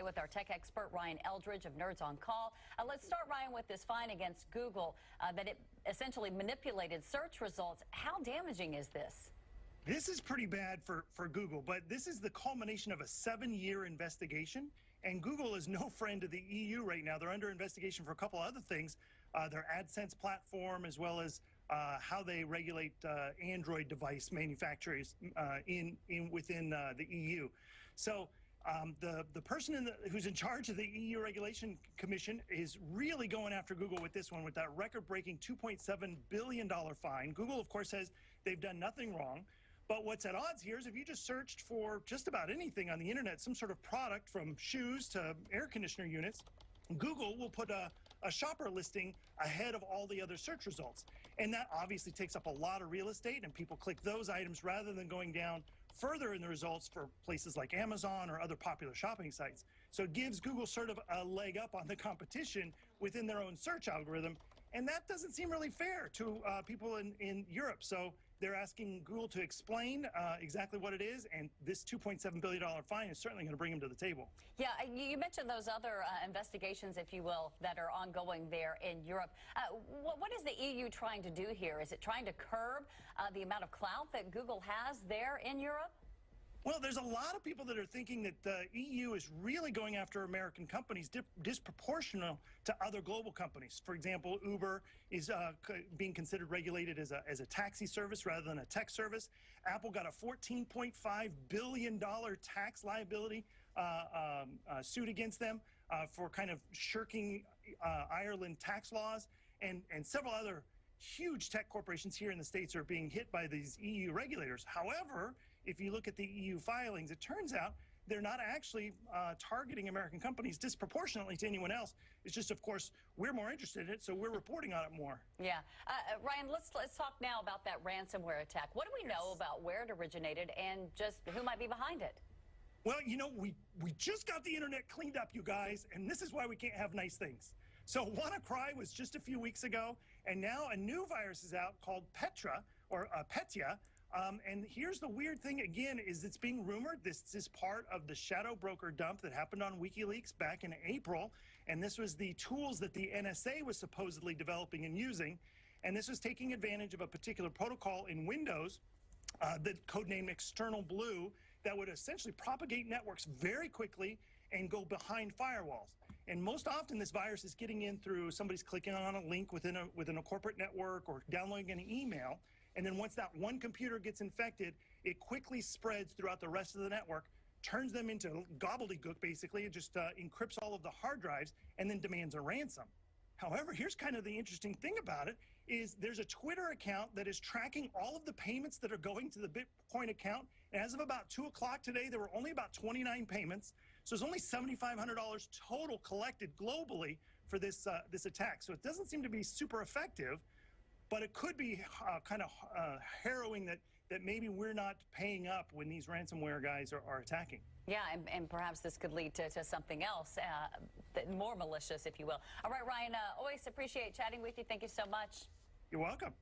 today with our tech expert, Ryan Eldridge of Nerds on Call. Let's start, Ryan, with this fine against Google that it essentially manipulated search results. How damaging is this? This is pretty bad for Google, but this is the culmination of a 7-year investigation. And Google is no friend to the EU right now. They're under investigation for a couple other things, their AdSense platform, as well as how they regulate Android device manufacturers within the EU. So the person who's in charge of the EU Regulation Commission is really going after Google with this one, with that record-breaking $2.7 billion fine. Google, of course, says they've done nothing wrong. But what's at odds here is if you just searched for just about anything on the internet, some sort of product from shoes to air conditioner units, Google will put a shopper listing ahead of all the other search results. And that obviously takes up a lot of real estate, and people click those items rather than going down further in the results for places like Amazon or other popular shopping sites. So it gives Google sort of a leg up on the competition within their own search algorithm. And that doesn't seem really fair to people in Europe. So they're asking Google to explain exactly what it is, and this $2.7 billion fine is certainly going to bring them to the table. Yeah, you mentioned those other investigations, if you will, that are ongoing there in Europe. What is the EU trying to do here? Is it trying to curb the amount of clout that Google has there in Europe? Well, there's a lot of people that are thinking that the EU is really going after American companies disproportional to other global companies. For example, Uber is being considered regulated as a taxi service rather than a tech service. Apple got a $14.5 billion tax liability suit against them for kind of shirking Ireland tax laws, and several other huge tech corporations here in the States are being hit by these EU regulators. However, if you look at the EU filings, it turns out they're not actually targeting American companies disproportionately to anyone else. It's just, of course, we're more interested in it, so we're reporting on it more. Yeah. Ryan, let's talk now about that ransomware attack. What do we know about where it originated and just who might be behind it? Well, you know, we just got the internet cleaned up, you guys, and this is why we can't have nice things. So WannaCry was just a few weeks ago, and now a new virus is out called Petya. And here's the weird thing again, is it's being rumored this is part of the shadow broker dump that happened on WikiLeaks back in April. And this was the tools that the NSA was supposedly developing and using. And this was taking advantage of a particular protocol in Windows, the codename External Blue, that would essentially propagate networks very quickly and go behind firewalls. And most often this virus is getting in through somebody's clicking on a link within a corporate network or downloading an email. And then once that one computer gets infected, it quickly spreads throughout the rest of the network, turns them into gobbledygook, basically. It just encrypts all of the hard drives and then demands a ransom. However, here's kind of the interesting thing about it, is there's a Twitter account that is tracking all of the payments that are going to the Bitcoin account. And as of about 2 o'clock today, there were only about 29 payments. So there's only $7,500 total collected globally for this attack. So it doesn't seem to be super effective. But it could be kind of harrowing that maybe we're not paying up when these ransomware guys are attacking. Yeah, and perhaps this could lead to something else, more malicious, if you will. All right, Ryan, always appreciate chatting with you. Thank you so much. You're welcome.